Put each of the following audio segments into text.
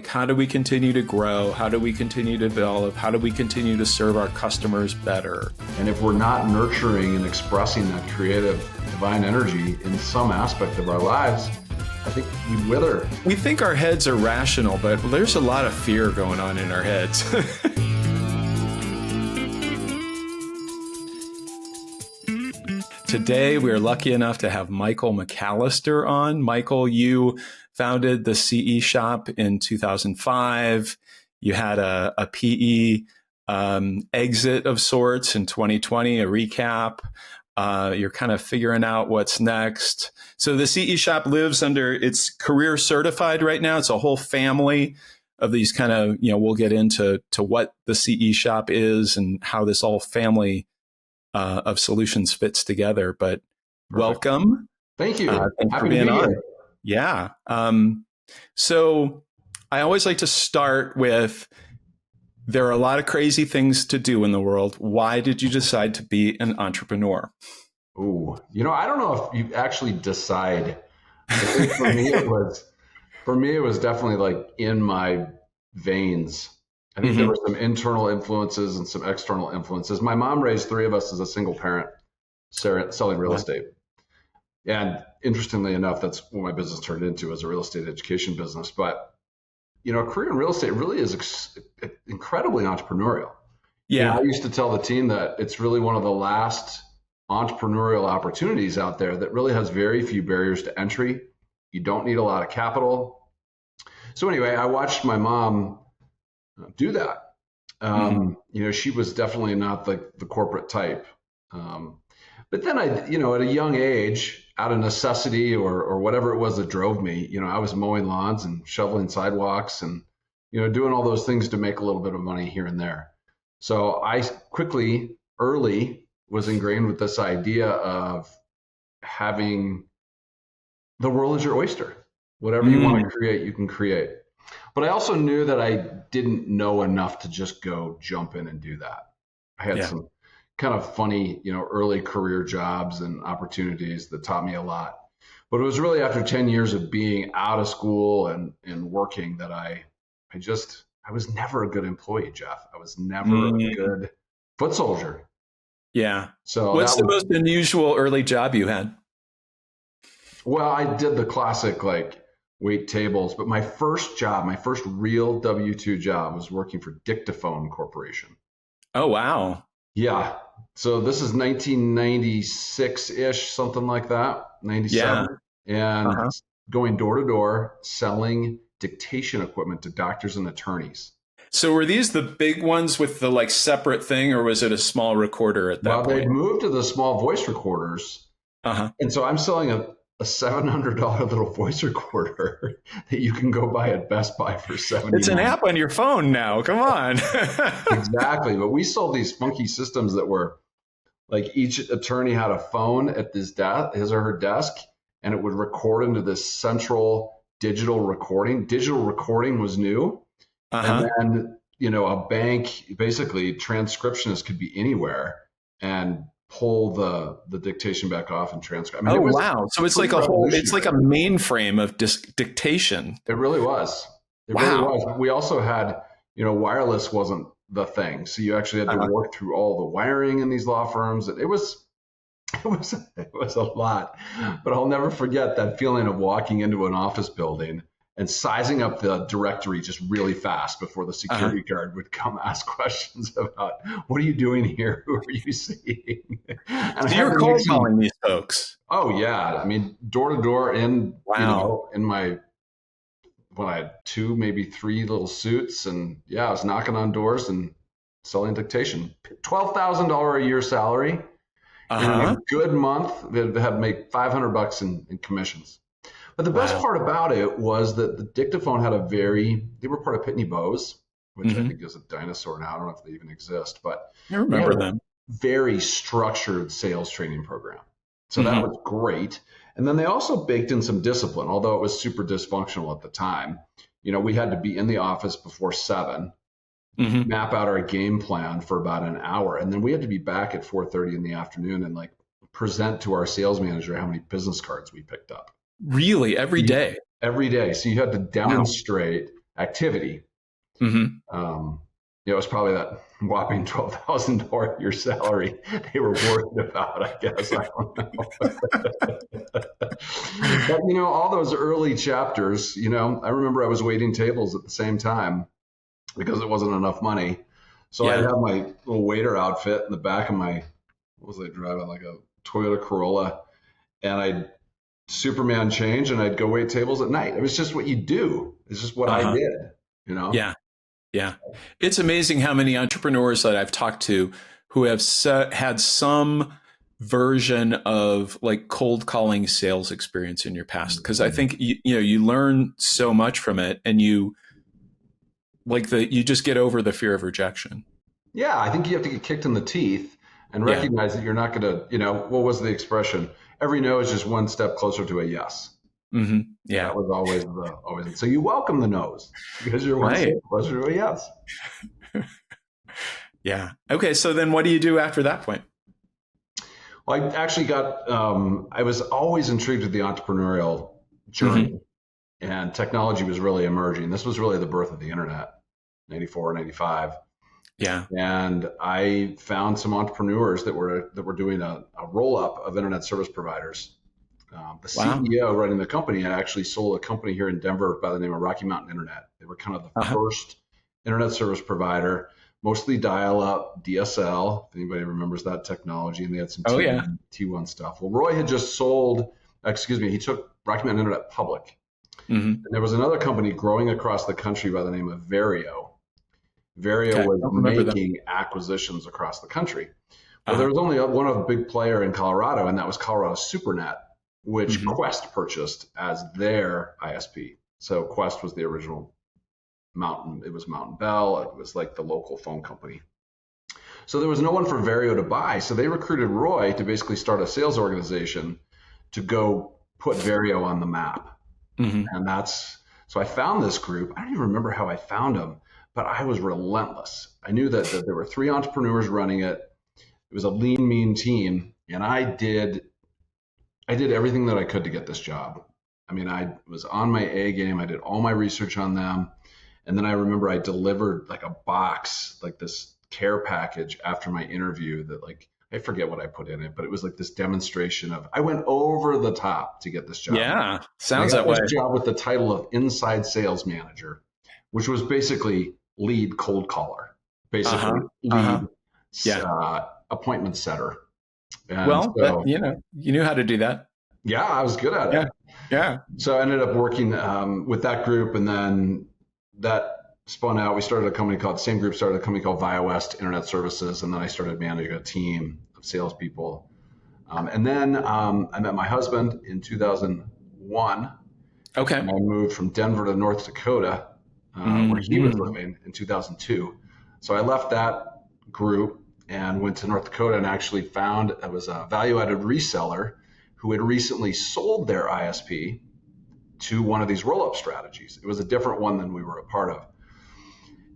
like, how do we continue to grow? How do we continue to develop? How do we continue to serve our customers better? And if we're not nurturing and expressing that creative divine energy in some aspect of our lives, I think we wither. We think our heads are rational, but there's a lot of fear going on in our heads. Today, we are lucky enough to have Michael McAllister on. Michael, you founded the CE Shop in 2005. You had a PE exit of sorts in 2020, a recap. You're kind of figuring out what's next. So the CE Shop lives under, it's career certified right now. It's a whole family of these kind of, we'll get into what the CE Shop is and how this all family of solutions fits together. But welcome. Thank you. Thanks for being on. Yeah. So I always like to start with, there are a lot of crazy things to do in the world. Why did you decide to be an entrepreneur? Ooh, I don't know if you actually decide. I think for me, it was definitely like in my veins. I think there were some internal influences and some external influences. My mom raised three of us as a single parent, selling real estate. And interestingly enough, that's what my business turned into, as a real estate education business. But, a career in real estate really is incredibly entrepreneurial. Yeah. I used to tell the team that it's really one of the last entrepreneurial opportunities out there that really has very few barriers to entry. You don't need a lot of capital. So anyway, I watched my mom do that. She was definitely not the corporate type. But then at a young age, out of necessity or whatever it was that drove me, I was mowing lawns and shoveling sidewalks and, doing all those things to make a little bit of money here and there. So I early was ingrained with this idea of having the world is your oyster. Whatever you want to create, you can create. But I also knew that I didn't know enough to just go jump in and do that. I had some kind of funny, early career jobs and opportunities that taught me a lot. But it was really after 10 years of being out of school and working that I was never a good employee, Jeff. I was never a good foot soldier. Yeah. So what's the most unusual early job you had? Well, I did the classic, wait tables, but my first real W-2 job was working for Dictaphone Corporation. Oh, wow. Yeah. So this is 1996-ish, something like that, 97. Yeah. And going door to door, selling dictation equipment to doctors and attorneys. So were these the big ones with the separate thing, or was it a small recorder at that point? Well, they moved to the small voice recorders. And so I'm selling a $700 little voice recorder that you can go buy at Best Buy for $70. It's an app on your phone now. Come on. Exactly. But we sold these funky systems that were each attorney had a phone at his or her desk, and it would record into this central digital recording. Digital recording was new. And then, a bank, basically transcriptionist could be anywhere and pull the dictation back off and transcribe. Wow. So it's like a mainframe of dictation. It really was. Really was. We also had, wireless wasn't the thing. So you actually had to work through all the wiring in these law firms. It was a lot, but I'll never forget that feeling of walking into an office building and sizing up the directory just really fast before the security guard would come ask questions about, what are you doing here? Who are you seeing? And so you're cold calling these folks. Oh yeah. Door to door in my, when I had 2, maybe 3 little suits, and I was knocking on doors and selling dictation. $12,000 a year salary. In a good month, it had made $500 in commissions. But the best part about it was that the Dictaphone had they were part of Pitney Bowes, which I think is a dinosaur now. I don't know if they even exist, but I remember them. Very structured sales training program. So that was great. And then they also baked in some discipline, although it was super dysfunctional at the time. We had to be in the office before 7, map out our game plan for about an hour. And then we had to be back at 4:30 in the afternoon and present to our sales manager how many business cards we picked up. Really? Every day? Every day. So you had to demonstrate activity. Mm-hmm. It was probably that whopping $12,000 a year salary they were worried about, I guess. I don't know. But, all those early chapters, I remember I was waiting tables at the same time because it wasn't enough money. So I'd have my little waiter outfit in the back of my, what was I driving, like a Toyota Corolla, and I'd Superman change and I'd go wait tables at night. It was just what you do. It's just what I did, Yeah. Yeah. It's amazing how many entrepreneurs that I've talked to who have had some version of like cold calling sales experience in your past. Because I think, you learn so much from it, and you just get over the fear of rejection. Yeah. I think you have to get kicked in the teeth and recognize that you're not going to, what was the expression? Every no is just one step closer to a yes. Mm-hmm. Yeah. That was always. So you welcome the no's because you're one step closer to a yes. Yeah. Okay. So then what do you do after that point? Well, I actually I was always intrigued with the entrepreneurial journey, and technology was really emerging. This was really the birth of the internet, 94, 95. Yeah. And I found some entrepreneurs that were doing a roll-up of internet service providers. The CEO running the company had actually sold a company here in Denver by the name of Rocky Mountain Internet. They were kind of the first internet service provider, mostly dial-up, DSL, if anybody remembers that technology, and they had some T1 stuff. Well, Roy had just he took Rocky Mountain Internet public. Mm-hmm. And there was another company growing across the country by the name of Verio. Verio was making acquisitions across the country. Well, there was only one other big player in Colorado, and that was Colorado SuperNet, which Quest purchased as their ISP. So Quest was the original Mountain. It was Mountain Bell. It was like the local phone company. So there was no one for Verio to buy. So they recruited Roy to basically start a sales organization to go put Verio on the map. Mm-hmm. And so I found this group. I don't even remember how I found them, but I was relentless. I knew that there were 3 entrepreneurs running it. It was a lean, mean team. And I did everything that I could to get this job. I mean, I was on my A game. I did all my research on them. And then I remember I delivered like a box, like this care package after my interview that I forget what I put in it, but it was like this demonstration of, I went over the top to get this job. Yeah, sounds that way. I got this job with the title of inside sales manager, which was basically lead cold caller, basically lead appointment setter. And you knew how to do that. Yeah, I was good at it. Yeah. So I ended up working with that group, and then that spun out. We started the same group started a company called ViaWest Internet Services, and then I started managing a team of salespeople. And then I met my husband in 2001. Okay. And I moved from Denver to North Dakota, where he was living in 2002. So I left that group and went to North Dakota and actually found it was a value-added reseller who had recently sold their ISP to one of these roll-up strategies. It was a different one than we were a part of.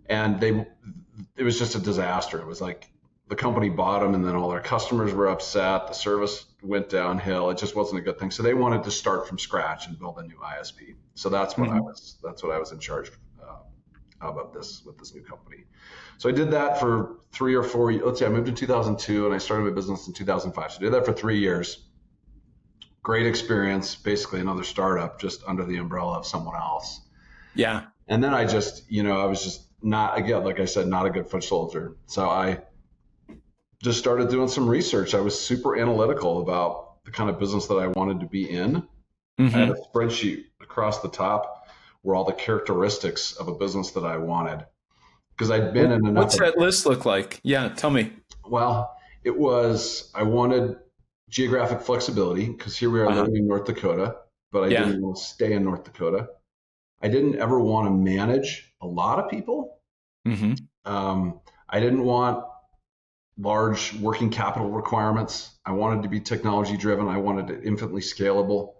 And it was just a disaster. It was like the company bought them, and then all their customers were upset. The service went downhill. It just wasn't a good thing. So they wanted to start from scratch and build a new ISP. So that's what I was in charge of with this new company. So I did that for 3 or 4 years. Let's see, I moved in 2002 and I started my business in 2005. So I did that for 3 years. Great experience, basically another startup just under the umbrella of someone else. Yeah. And then I was just not, again, like I said, not a good foot soldier. So I just started doing some research. I was super analytical about the kind of business that I wanted to be in. I had a spreadsheet across the top where all the characteristics of a business that I wanted. Because I'd been in enough. What's that list look like? Yeah, tell me. Well, I wanted geographic flexibility, because here we are living in North Dakota, but I didn't want to stay in North Dakota. I didn't ever want to manage a lot of people. I didn't want large working capital requirements. I wanted to be technology driven. I wanted it infinitely scalable.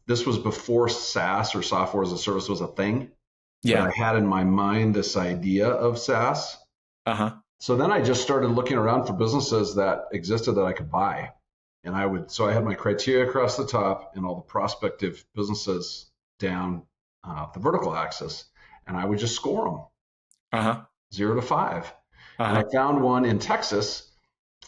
This was before SaaS, or software as a service, was a thing. Yeah. But I had in my mind this idea of SaaS. So then I just started looking around for businesses that existed that I could buy. And I had my criteria across the top and all the prospective businesses down the vertical axis. and I would just score them Uh-huh. 0 to 5. And I Uh-huh. found one in Texas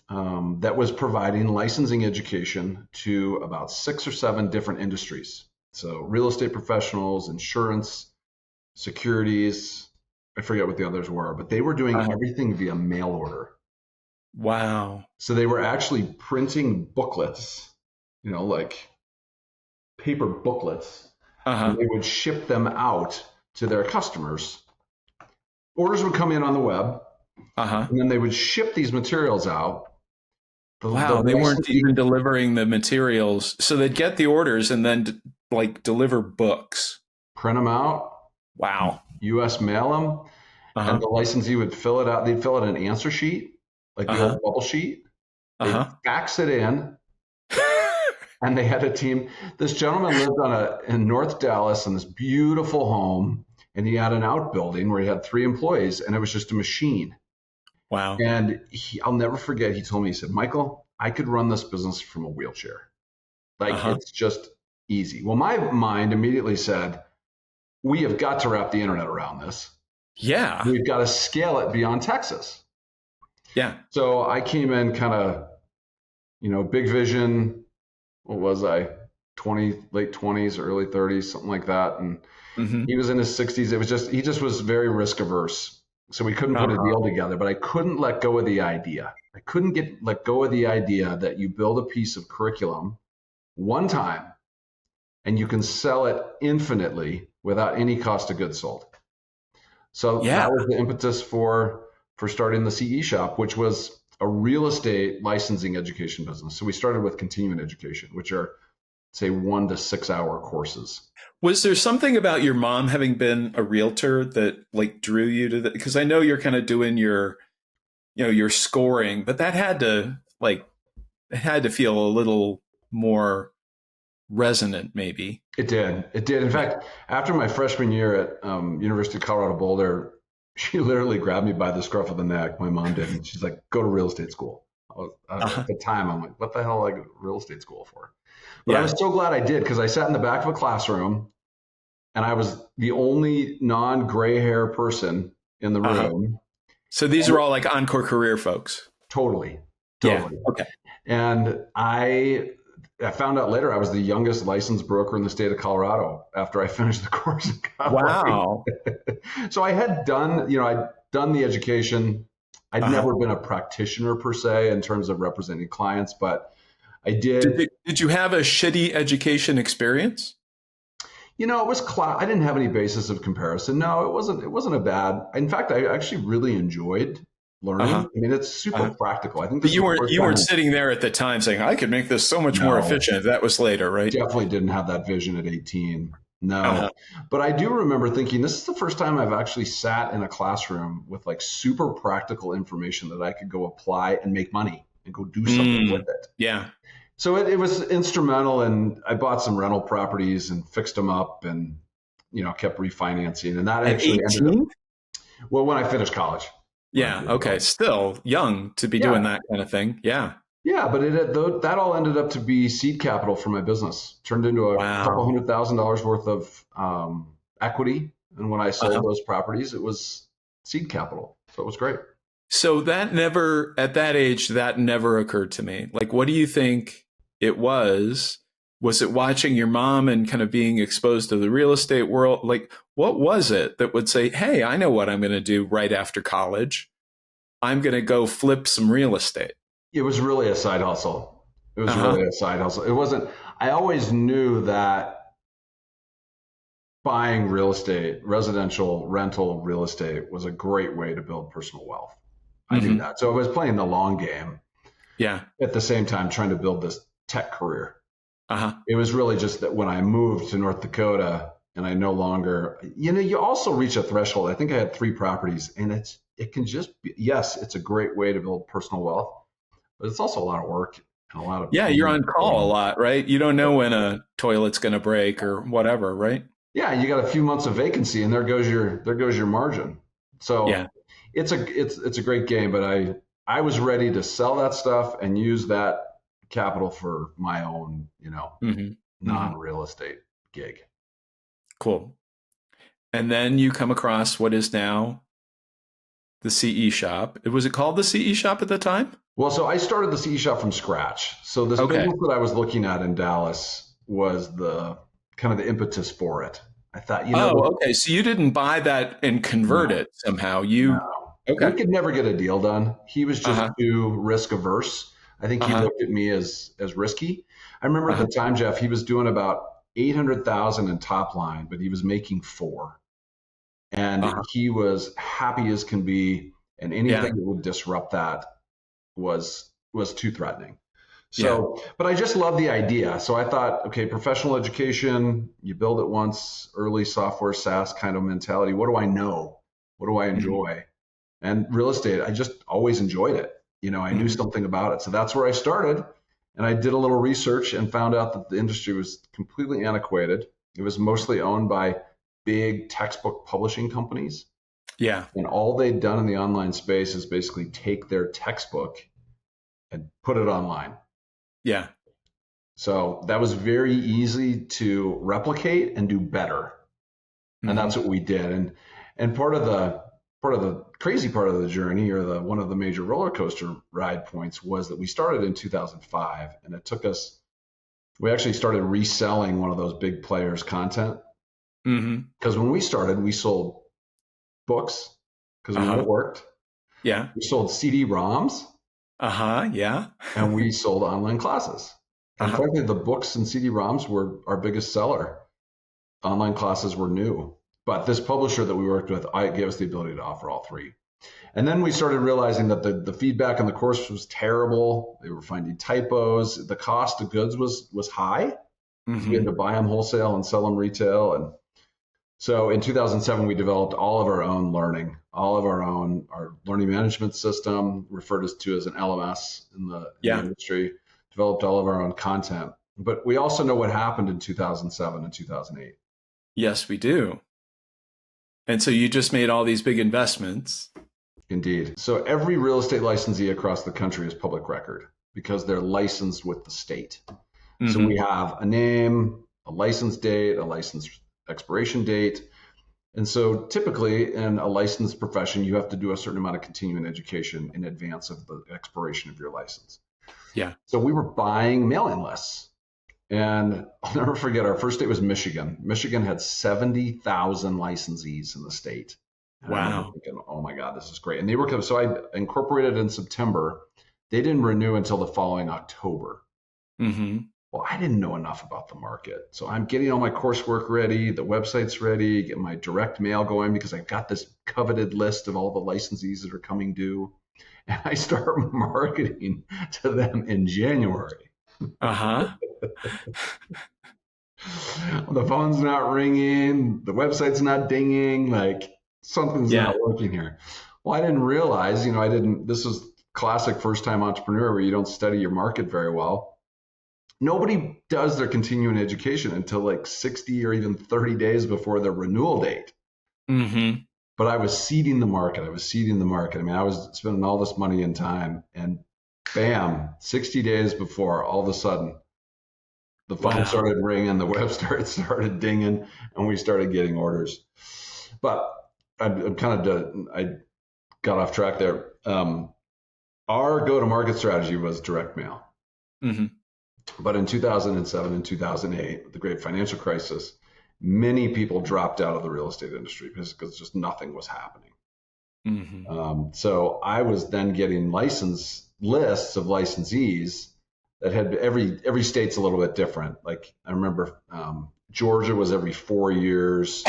that was providing licensing education to about 6 or 7 different industries. So real estate professionals, insurance, securities, I forget what the others were, but they were doing Uh-huh. everything via mail order. Wow. So they were actually printing booklets, like paper booklets, and Uh-huh. they would ship them out to their customers. Orders would come in on the web, Uh-huh. and then they would ship these materials out. The Wow, they weren't licensee even delivering the materials. So they'd get the orders and then like deliver books. print them out, Wow. US mail them, and Uh-huh. the licensee would fill it out. They'd fill out an answer sheet, like the Uh-huh. old bubble sheet. They'd Uh-huh. fax it in, and they had a team. This gentleman lived in North Dallas in this beautiful home, and he had an outbuilding where he had 3 employees, and it was just a machine. Wow. And I'll never forget, he told me, he said, Michael, I could run this business from a wheelchair. Like, Uh-huh. it's just easy. Well, my mind immediately said, we have got to wrap the internet around this. Yeah. We've got to scale it beyond Texas. Yeah. So I came in kind of, big vision. What was I? Late 20s, early 30s, something like that. And Mm-hmm. he was in his 60s. He just was very risk averse. So we couldn't put a Uh-huh. deal together, but I couldn't let go of the idea. I couldn't let go of the idea that you build a piece of curriculum one time and you can sell it infinitely without any cost of goods sold. So Yeah. that was the impetus for starting the CE shop, which was a real estate licensing education business. So we started with continuing education, which are, say, 1 to 6 hour courses. Was there something about your mom having been a realtor that like drew you to that? Because I know you're kind of doing your scoring, but that had to it had to feel a little more resonant, maybe. It did. It did. In Yeah. fact, after my freshman year at University of Colorado Boulder, she literally grabbed me by the scruff of the neck. My mom did, and she's like, "Go to real estate school." At Uh-huh. the time, I'm like, "What the hell I go to real estate school for?" But I was Yeah. so glad I did because I sat in the back of a classroom, and I was the only non-gray hair person in the Uh-huh. room. So these And are all like Encore career folks. totally, Yeah. totally. Okay. And I found out later I was the youngest licensed broker in the state of Colorado after I finished the course and got Wow. licensed. So I'd done the education. I'd Uh-huh. never been a practitioner per se in terms of representing clients, but I Did did. did you have a shitty education experience? It was I didn't have any basis of comparison. No, it wasn't a bad. In fact, I actually really enjoyed learning. Uh-huh. I mean, it's super Uh-huh. practical. I think But this is you the weren't first you time. weren't sitting there at the time saying, I could make this so much more No, efficient. That was later, right? definitely didn't have that vision at 18. No. Uh-huh. But I do remember thinking this is the first time I've actually sat in a classroom with like super practical information that I could go apply and make money and go do something with it. Yeah. So it was instrumental, and I bought some rental properties and fixed them up and, kept refinancing. And that At actually ended up, 18? well, when I finished college. When I Yeah. finished Okay. college. Still young to be doing Yeah. that kind of thing. Yeah. Yeah, but that all ended up to be seed capital for my business. Turned into a couple Wow. $100,000 worth of equity, and when I sold Uh-huh. those properties, it was seed capital. So it was great. So that never, at that age, that never occurred to me. Like, what do you think it was? Was it watching your mom and kind of being exposed to the real estate world? Like, what was it that would say, hey, I know what I'm going to do right after college? I'm going to go flip some real estate. It was really a side hustle. It was Uh-huh. really a side hustle. It wasn't. I always knew that buying real estate, residential rental real estate, was a great way to build personal wealth. I knew Mm-hmm. that. So I was playing the long game Yeah. at the same time trying to build this tech career. Uh-huh. It was really just that when I moved to North Dakota and I no longer, you also reach a threshold. I think I had 3 properties, and it can just be, yes, it's a great way to build personal wealth, but it's also a lot of work and a lot of Yeah, you're pain. on call a lot, right? You don't know when a toilet's going to break or whatever, right? Yeah, you got a few months of vacancy, and there goes your margin. So Yeah. it's a great game, but I was ready to sell that stuff and use that capital for my own, Mm-hmm. Mm-hmm. non-real estate gig. Cool. And then you come across what is now the CE shop. Was it called the CE shop at the time? Well, so I started the CE shop from scratch. So this Okay. business that I was looking at in Dallas was the kind of the impetus for it. I thought, Oh, okay. So you didn't buy that and convert no, it somehow. no. We Okay. could never get a deal done. He was just Uh-huh. too risk averse. I think he Uh-huh. looked at me as risky. I remember at Uh-huh. the time, Jeff, he was doing about 800,000 in top line, but he was making four. And Uh-huh. he was happy as can be, and Yeah. anything that would disrupt that was too threatening. Yeah. So, but I just love the idea. So I thought, okay, professional education, you build it once, early software SaaS kind of mentality. What do I know? What do I Mhm. enjoy? And real estate, I just always enjoyed it. I knew Mhm. something about it. So that's where I started. And I did a little research and found out that the industry was completely antiquated. It was mostly owned by big textbook publishing companies. Yeah. And all they'd done in the online space is basically take their textbook and put it online. Yeah. So that was very easy to replicate and do better. And Mhm. that's what we did. And part of the crazy part of the journey, or the one of the major roller coaster ride points, was that we started in 2005, and it took us. We actually started reselling one of those big players' content, Mhm. because when we started, we sold books because we knew Uh-huh. it worked. Yeah. We sold CD-ROMs, Uh-huh. Yeah. and we sold online classes. And Uh-huh. frankly, the books and CD-ROMs were our biggest seller. Online classes were new, but this publisher that we worked with, gave us the ability to offer all three. And then we started realizing that the feedback on the course was terrible. They were finding typos. The cost of goods was high because we had to Mhm. buy them wholesale and sell them retail. And so in 2007, we developed all of our own learning, our learning management system, referred to as an LMS in the Yeah. industry, developed all of our own content. But we also know what happened in 2007 and 2008. Yes, we do. And so you just made all these big investments. Indeed. So every real estate licensee across the country is public record because they're licensed with the state. So we Mhm. have a name, a license date, a license expiration date. And so typically in a licensed profession, you have to do a certain amount of continuing education in advance of the expiration of your license. Yeah. So we were buying mailing lists. And I'll never forget, our first state was Michigan. Michigan had 70,000 licensees in the state. And I remember Wow. thinking, oh my God, this is great. And they were, so I incorporated in September. They didn't renew until the following October. Mhm. Well, I didn't know enough about the market. So I'm getting all my coursework ready, the website's ready, get my direct mail going because I've got this coveted list of all the licensees that are coming due. And I start marketing to them in January. Uh-huh. The phone's not ringing, the website's not dinging, like something's Yeah. not working here. Well, I didn't realize, this was classic first time entrepreneur where you don't study your market very well. Nobody does their continuing education until like 60 or even 30 days before their renewal date. Mhm. But I was seeding the market. I mean, I was spending all this money and time, and bam, 60 days before, all of a sudden, the phone Wow. started ringing, the website started dinging, and we started getting orders. But I got off track there. Our go-to-market strategy was direct mail. Mhm. But in 2007 and 2008, with the great financial crisis, many people dropped out of the real estate industry because just nothing was happening. Mhm. So I was then getting license lists of licensees that had every state's a little bit different. Like I remember Georgia was every 4 years.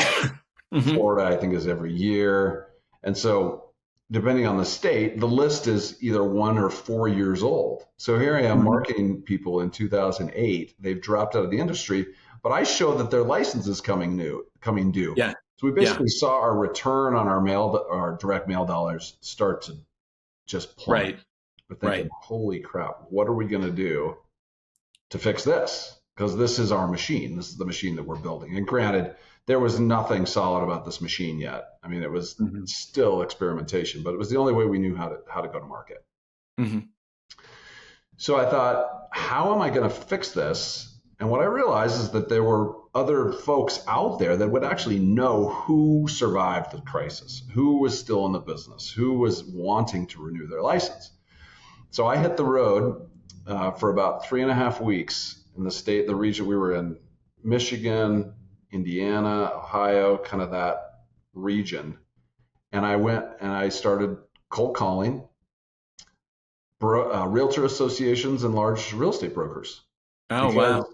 Mhm. Florida, I think, is every year. And so, depending on the state, the list is either 1 or 4 years old. So here I am Mhm. marketing people in 2008. They've dropped out of the industry, but I show that their license is coming due. Yeah. So we Yeah. basically saw our return on our direct mail dollars start to just plummet. Right. We're thinking, Right. holy crap, what are we going to do to fix this? Because this is our machine. This is the machine that we're building. And granted, there was nothing solid about this machine yet. I mean, it was Mhm. still experimentation, but it was the only way we knew how to go to market. Mhm. So I thought, how am I going to fix this? And what I realized is that there were other folks out there that would actually know who survived the crisis, who was still in the business, who was wanting to renew their license. So I hit the road for about 3.5 weeks in the region we were in, Michigan, Indiana, Ohio, kind of that region. And I went and I started cold calling realtor associations and large real estate brokers. Oh, because wow.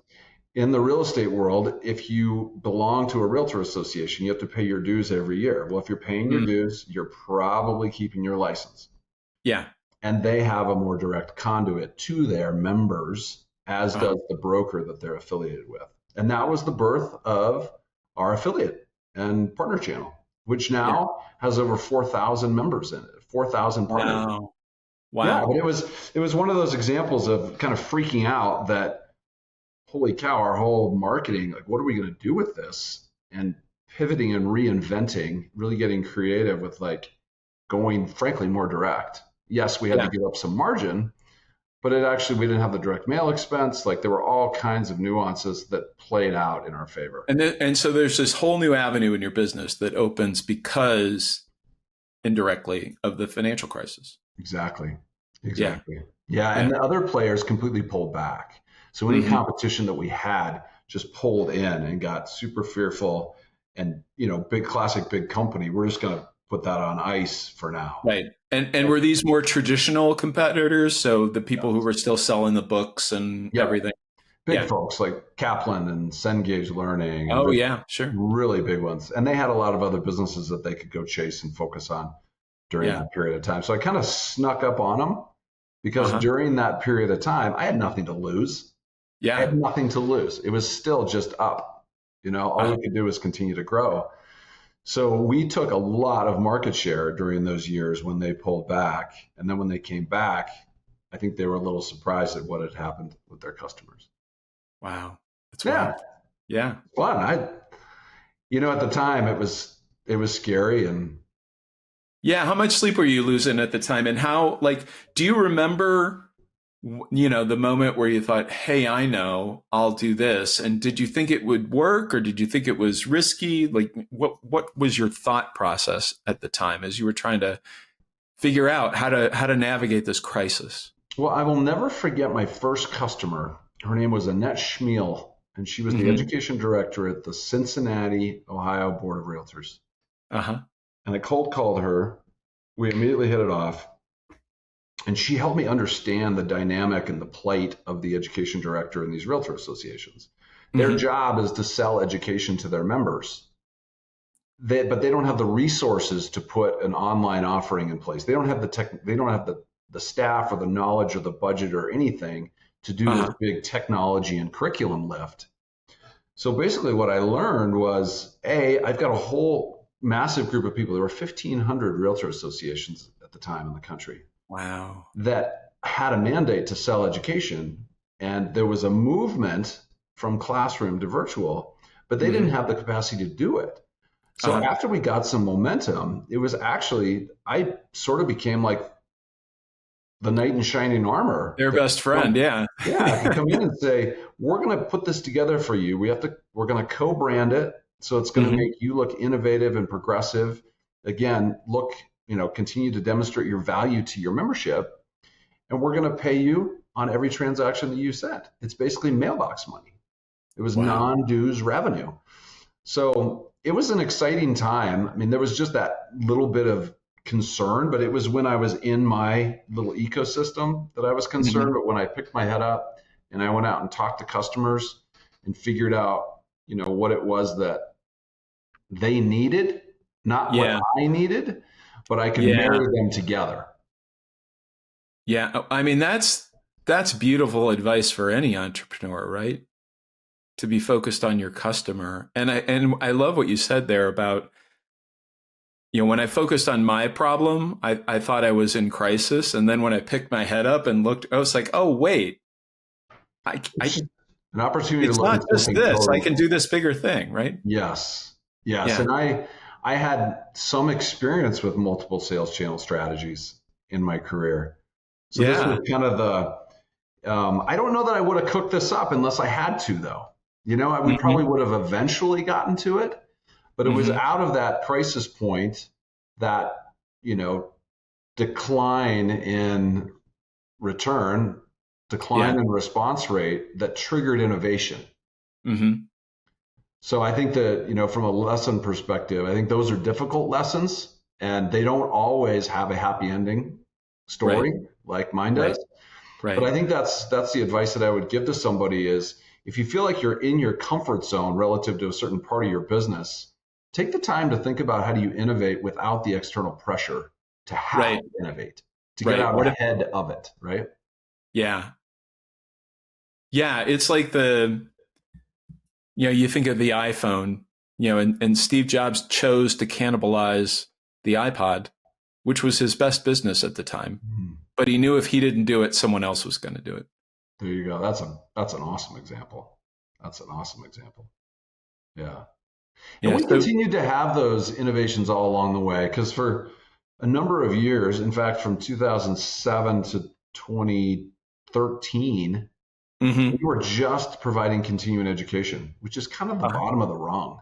in the real estate world, if you belong to a realtor association, you have to pay your dues every year. Well, if you're paying your dues, you're probably keeping your license. Yeah. And they have a more direct conduit to their members, as does the broker that they're affiliated with. And that was the birth of our affiliate and partner channel, which now has over 4,000 members in it, 4,000 partners. Wow. Wow. Yeah, but it was one of those examples of kind of freaking out that, holy cow, our whole marketing, like, what are we going to do with this? And pivoting and reinventing, really getting creative with like going, frankly, more direct. Yes, we had to give up some margin, but we didn't have the direct mail expense. Like, there were all kinds of nuances that played out in our favor. And so there's this whole new avenue in your business that opens because indirectly of the financial crisis. Exactly. Yeah. And the other players completely pulled back. So any competition that we had just pulled in and got super fearful and, big company, we're just going to put that on ice for now. Right. And were these more traditional competitors? So the people who were still selling the books and everything? Big folks like Kaplan and Cengage Learning. Oh, yeah, sure. Really big ones. And they had a lot of other businesses that they could go chase and focus on during that period of time. So I kind of snuck up on them because during that period of time, I had nothing to lose. Yeah. I had nothing to lose. It was still just up. All we could do was continue to grow. So we took a lot of market share during those years when they pulled back. And then when they came back, I think they were a little surprised at what had happened with their customers. Wow. That's wild. Yeah. Fun. At the time it was scary. And yeah. How much sleep were you losing at the time? And how, do you remember, the moment where you thought, hey, I know, I'll do this. And did you think it would work, or did you think it was risky? Like, what was your thought process at the time as you were trying to figure out how to navigate this crisis? Well, I will never forget my first customer. Her name was Annette Schmiel, and she was the education director at the Cincinnati, Ohio Board of Realtors. And I cold called her. We immediately hit it off. And she helped me understand the dynamic and the plight of the education director in these realtor associations. Their job is to sell education to their members. But they don't have the resources to put an online offering in place. They don't have the staff or the knowledge or the budget or anything to do this big technology and curriculum lift. So basically what I learned was, I've got a whole massive group of people. There were 1,500 realtor associations at the time in the country. Wow. That had a mandate to sell education. And there was a movement from classroom to virtual, but they didn't have the capacity to do it. So after we got some momentum, it was actually, I sort of became like the knight in shining armor. Their best friend, Yeah, I could come in and say, we're going to put this together for you. We're going to co-brand it. So it's going to make you look innovative and progressive. Again, continue to demonstrate your value to your membership. And we're going to pay you on every transaction that you sent. It's basically mailbox money. It was non-dues revenue. So it was an exciting time. I mean, there was just that little bit of concern, but it was when I was in my little ecosystem that I was concerned. But when I picked my head up and I went out and talked to customers and figured out, what it was that they needed, not what I needed, but I could marry them together. Yeah. I mean, that's beautiful advice for any entrepreneur, right? To be focused on your customer. And I love what you said there about, when I focused on my problem, I thought I was in crisis. And then when I picked my head up and looked, I was like, oh, wait, an opportunity it's to not just this. I can do this bigger thing, right? Yes. And I had some experience with multiple sales channel strategies in my career. So this was kind of I don't know that I would have cooked this up unless I had to, though. We probably would have eventually gotten to it, but it was out of that crisis point, that, decline in return, decline in response rate, that triggered innovation. So I think that, from a lesson perspective, I think those are difficult lessons, and they don't always have a happy ending story like mine does. Right. But I think that's the advice that I would give to somebody is, if you feel like you're in your comfort zone relative to a certain part of your business, take the time to think about how do you innovate without the external pressure to have to innovate, to get out ahead of it, right? Yeah. Yeah, it's like you think of the iPhone, and Steve Jobs chose to cannibalize the iPod, which was his best business at the time. But he knew if he didn't do it, someone else was going to do it. There you go. That's an awesome example. Yeah. And we continued to have those innovations all along the way, because for a number of years, in fact, from 2007 to 2013, we were just providing continuing education, which is kind of the bottom of the rung.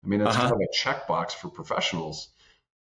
I mean, it's kind of a checkbox for professionals.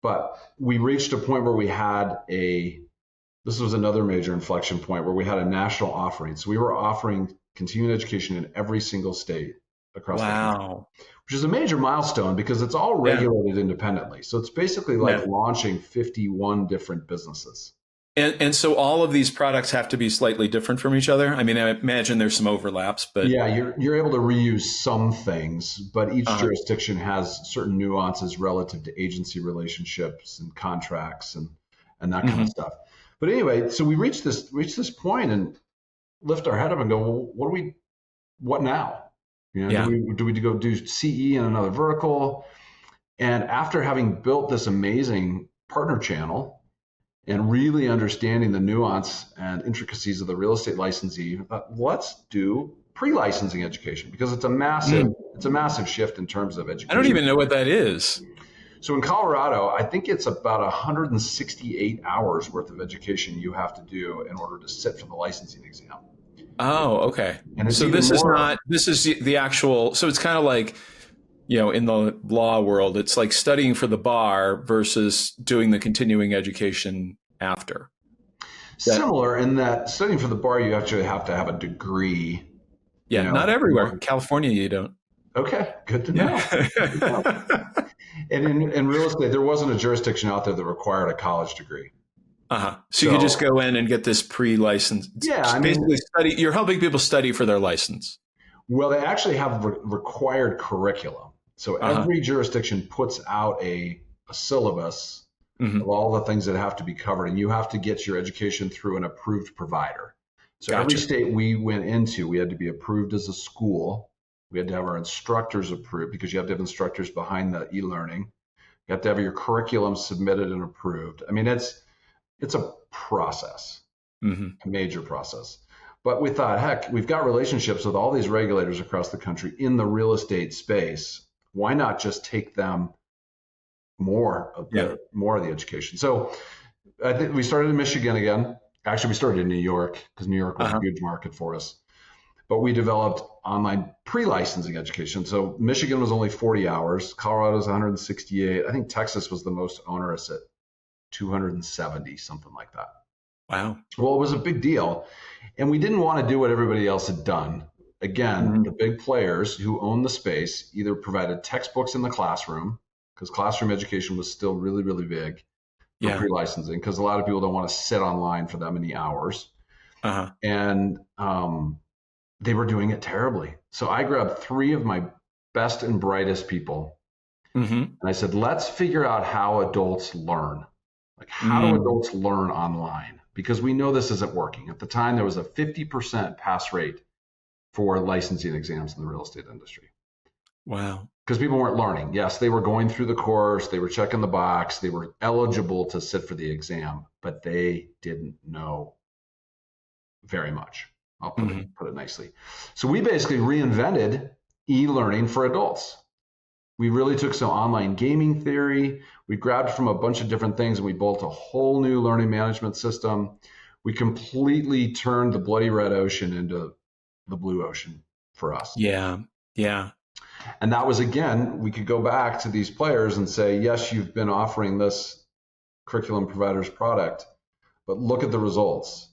But we reached a point where we had this was another major inflection point, where we had a national offering. So we were offering continuing education in every single state across the country, which is a major milestone because it's all regulated independently. So it's basically like launching 51 different businesses. And so all of these products have to be slightly different from each other. I mean, I imagine there's some overlaps, but you're able to reuse some things, but each jurisdiction has certain nuances relative to agency relationships and contracts and that kind of stuff. But anyway, so we reach this point and lift our head up and go, well, what now? Do we go do CE in another vertical? And after having built this amazing partner channel and really understanding the nuance and intricacies of the real estate licensee, let's do pre-licensing education, because it's a massive shift in terms of education. I don't even know what that is. So in Colorado, I think it's about 168 hours worth of education you have to do in order to sit for the licensing exam. Oh, okay. And so this is the actual, so it's kind of like, in the law world, it's like studying for the bar versus doing the continuing education after. Similar in that studying for the bar, you actually have to have a degree. Yeah, not everywhere. In California, you don't. Okay, good to know. And in real estate, there wasn't a jurisdiction out there that required a college degree. So you could just go in and get this pre-license. Yeah, basically you're helping people study for their license. Well, they actually have required curriculum. So every jurisdiction puts out a syllabus of all the things that have to be covered, and you have to get your education through an approved provider. So every state we went into, we had to be approved as a school. We had to have our instructors approved, because you have to have instructors behind the e-learning. You have to have your curriculum submitted and approved. I mean, it's a process, a major process. But we thought, heck, we've got relationships with all these regulators across the country in the real estate space. Why not just take them more of the education? So I think we started in Michigan again. Actually, we started in New York, because New York was a huge market for us. But we developed online pre-licensing education. So Michigan was only 40 hours. Colorado was 168. I think Texas was the most onerous at 270, something like that. Wow. Well, it was a big deal. And we didn't want to do what everybody else had done. Again, the big players who own the space either provided textbooks in the classroom, because classroom education was still really, really big for pre-licensing, because a lot of people don't want to sit online for that many hours. And they were doing it terribly. So I grabbed 3 of my best and brightest people. And I said, let's figure out how adults learn. Like, how do adults learn online? Because we know this isn't working. At the time, there was a 50% pass rate for licensing exams in the real estate industry. Wow. Because people weren't learning. Yes, they were going through the course, they were checking the box, they were eligible to sit for the exam, but they didn't know very much. I'll put it nicely. So we basically reinvented e-learning for adults. We really took some online gaming theory. We grabbed from a bunch of different things, and we built a whole new learning management system. we completely turned the bloody red ocean into the blue ocean for us. Yeah. Yeah. And that was, again, we could go back to these players and say, yes, you've been offering this curriculum provider's product, but look at the results.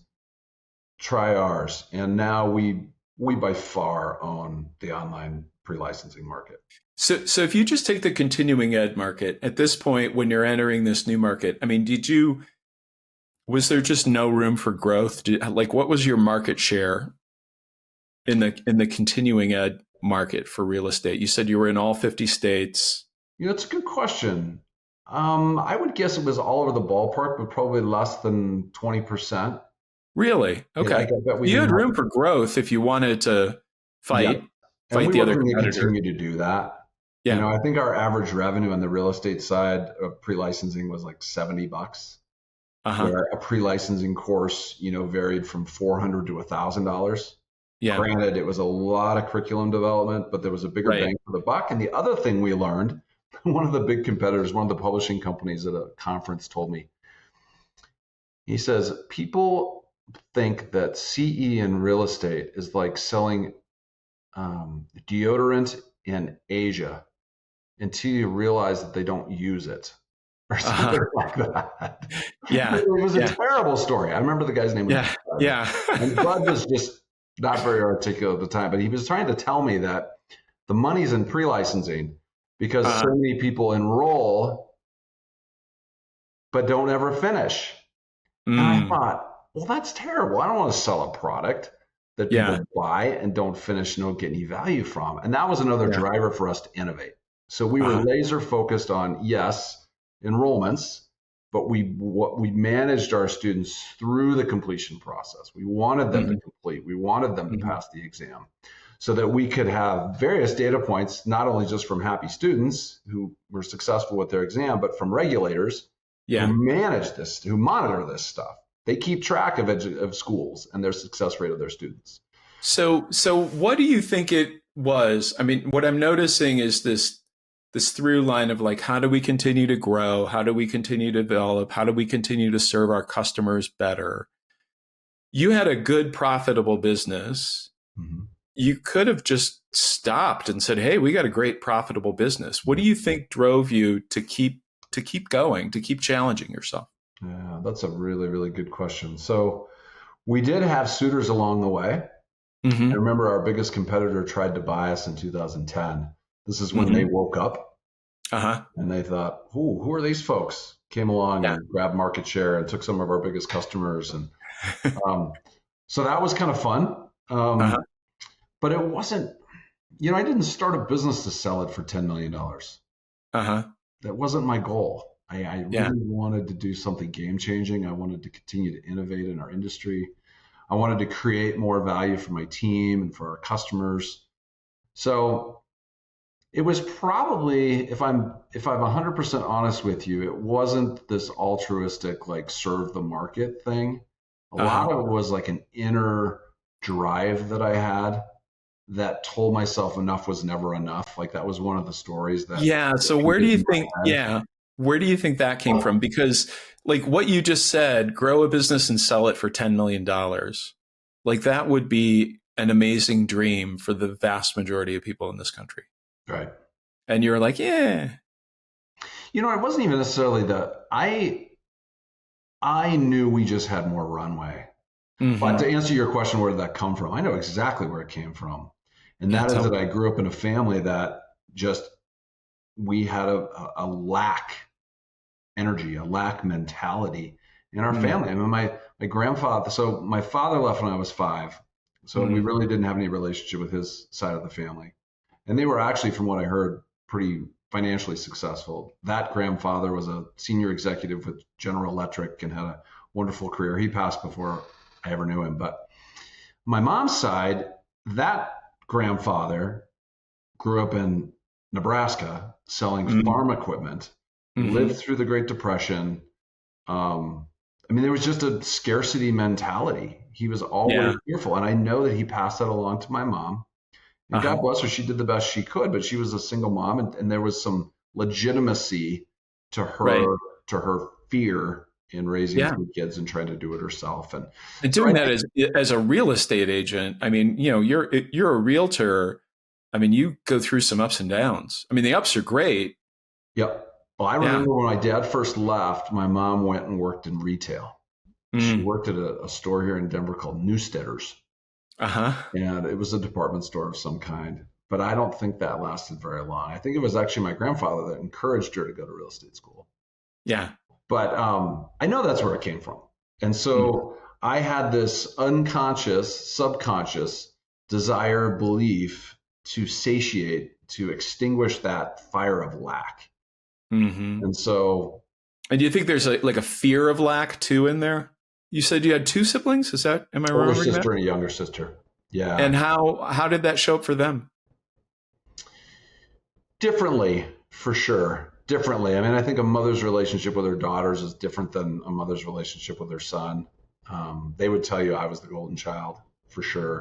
Try ours. And now we by far own the online pre-licensing market. So if you just take the continuing ed market at this point, when you're entering this new market, I mean, was there just no room for growth? What was your market share in the continuing ed market for real estate? You said you were in all 50 states. It's a good question. I would guess it was all over the ballpark, but probably less than 20%. Really? Okay. You had room for growth if you wanted to fight the other competitors. Continue to do that. Yeah. I think our average revenue on the real estate side of pre-licensing was like $70. Where a pre-licensing course, varied from $400 to $1,000. Yeah. Granted, it was a lot of curriculum development, but there was a bigger bang for the buck. And the other thing we learned, one of the big competitors, one of the publishing companies at a conference told me, he says, people think that CE in real estate is like selling deodorant in Asia until you realize that they don't use it or something like that. Yeah. It was a terrible story. I remember the guy's name was Bud. Yeah. And Bud was just not very articulate at the time, but he was trying to tell me that the money's in pre-licensing because so many people enroll but don't ever finish. And I thought, well, that's terrible. I don't want to sell a product that people buy and don't finish and don't get any value from. And that was another driver for us to innovate. So we were laser focused on, yes, enrollments, but we managed our students through the completion process. We wanted them to complete. We wanted them to pass the exam so that we could have various data points, not only just from happy students who were successful with their exam, but from regulators who manage this, who monitor this stuff. They keep track of schools and their success rate of their students. So what do you think it was? I mean, what I'm noticing is this through line of like, how do we continue to grow? How do we continue to develop? How do we continue to serve our customers better? You had a good, profitable business. Mm-hmm. You could have just stopped and said, hey, we got a great, profitable business. What do you think drove you to keep going, to keep challenging yourself? Yeah, that's a really, really good question. So we did have suitors along the way. Mm-hmm. I remember our biggest competitor tried to buy us in 2010. This is when they woke up and they thought, who are these folks? Came along and grabbed market share and took some of our biggest customers. And so that was kind of fun. But it wasn't, I didn't start a business to sell it for $10 million. That wasn't my goal. I really wanted to do something game changing. I wanted to continue to innovate in our industry. I wanted to create more value for my team and for our customers. So it was probably, if I'm 100% honest with you, it wasn't this altruistic, like serve the market thing. A lot of it was like an inner drive that I had that told myself enough was never enough. Like that was one of the stories that. So where do you think, where do you think that came from? Because like what you just said, grow a business and sell it for $10 million. Like that would be an amazing dream for the vast majority of people in this country. Right. And you're like, it wasn't even necessarily I knew we just had more runway. Mm-hmm. But to answer your question, where did that come from? I know exactly where it came from. And that is that I grew up in a family that we had a lack energy, a lack mentality in our family. I mean, my grandfather, so my father left when I was 5. So we really didn't have any relationship with his side of the family. And they were actually, from what I heard, pretty financially successful. That grandfather was a senior executive with General Electric and had a wonderful career. He passed before I ever knew him. But my mom's side, that grandfather grew up in Nebraska selling farm equipment, lived through the Great Depression. There was just a scarcity mentality. He was always fearful. And I know that he passed that along to my mom. And God bless her, she did the best she could, but she was a single mom, and there was some legitimacy to her to her fear in raising Yeah. 3 kids and trying to do it herself. And so doing that as a real estate agent, I mean, you're a realtor. I mean, you go through some ups and downs. I mean, the ups are great. Yep. Well, I Yeah. remember when my dad first left, my mom went and worked in retail. She worked at a store here in Denver called Newsteaders. Uh-huh. And it was a department store of some kind. But I don't think that lasted very long. I think it was actually my grandfather that encouraged her to go to real estate school. Yeah. But I know that's where it came from. And so I had this unconscious, subconscious desire, belief to satiate, to extinguish that fire of lack. And so. And do you think there's like a fear of lack too in there? You said you had 2 siblings. Is that, am I remembering that? Older sister and a younger sister. Yeah. And how did that show up for them? Differently, for sure. Differently. I mean, I think a mother's relationship with her daughters is different than a mother's relationship with her son. They would tell you I was the golden child for sure.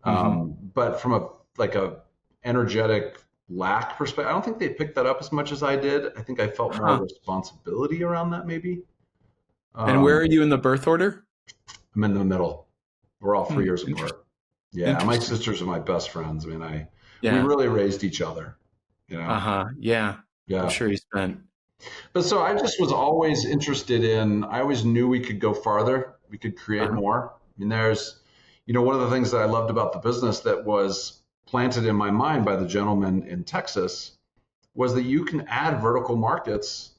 But from a energetic lack perspective, I don't think they picked that up as much as I did. I think I felt more responsibility around that maybe. And where are you in the birth order? I'm in the middle. We're all 3 years apart. Yeah, my sisters are my best friends. I mean, we really raised each other. Yeah. I'm sure you spent. But so I just was always interested in. I always knew we could go farther. We could create more. I mean, there's, one of the things that I loved about the business that was planted in my mind by the gentleman in Texas was that you can add vertical markets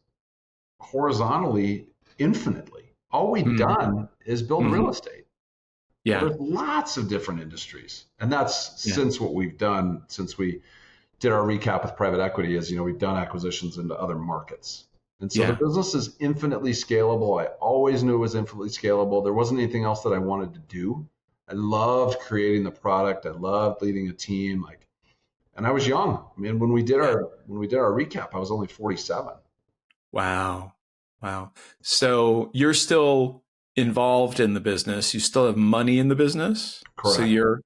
horizontally infinitely. All we've done is build real estate. Yeah. There's lots of different industries. And that's since what we've done, since we did our recap with private equity, is, we've done acquisitions into other markets. And so the business is infinitely scalable. I always knew it was infinitely scalable. There wasn't anything else that I wanted to do. I loved creating the product. I loved leading a team. And I was young. I mean, when we did our recap, I was only 47. Wow. So you're still involved in the business. You still have money in the business. Correct. So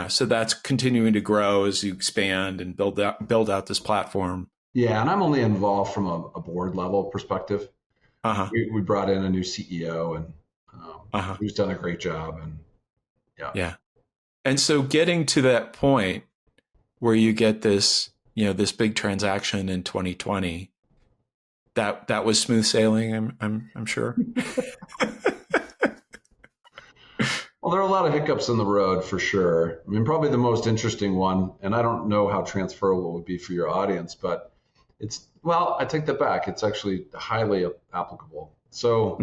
so that's continuing to grow as you expand and build out this platform. Yeah. And I'm only involved from a board level perspective. We brought in a new CEO and who's done a great job. And yeah. And so getting to that point where you get this, this big transaction in 2020, that was smooth sailing, I'm sure. Well, there are a lot of hiccups in the road for sure. I mean, probably the most interesting one, and I don't know how transferable it would be for your audience, but I take that back. It's actually highly applicable. So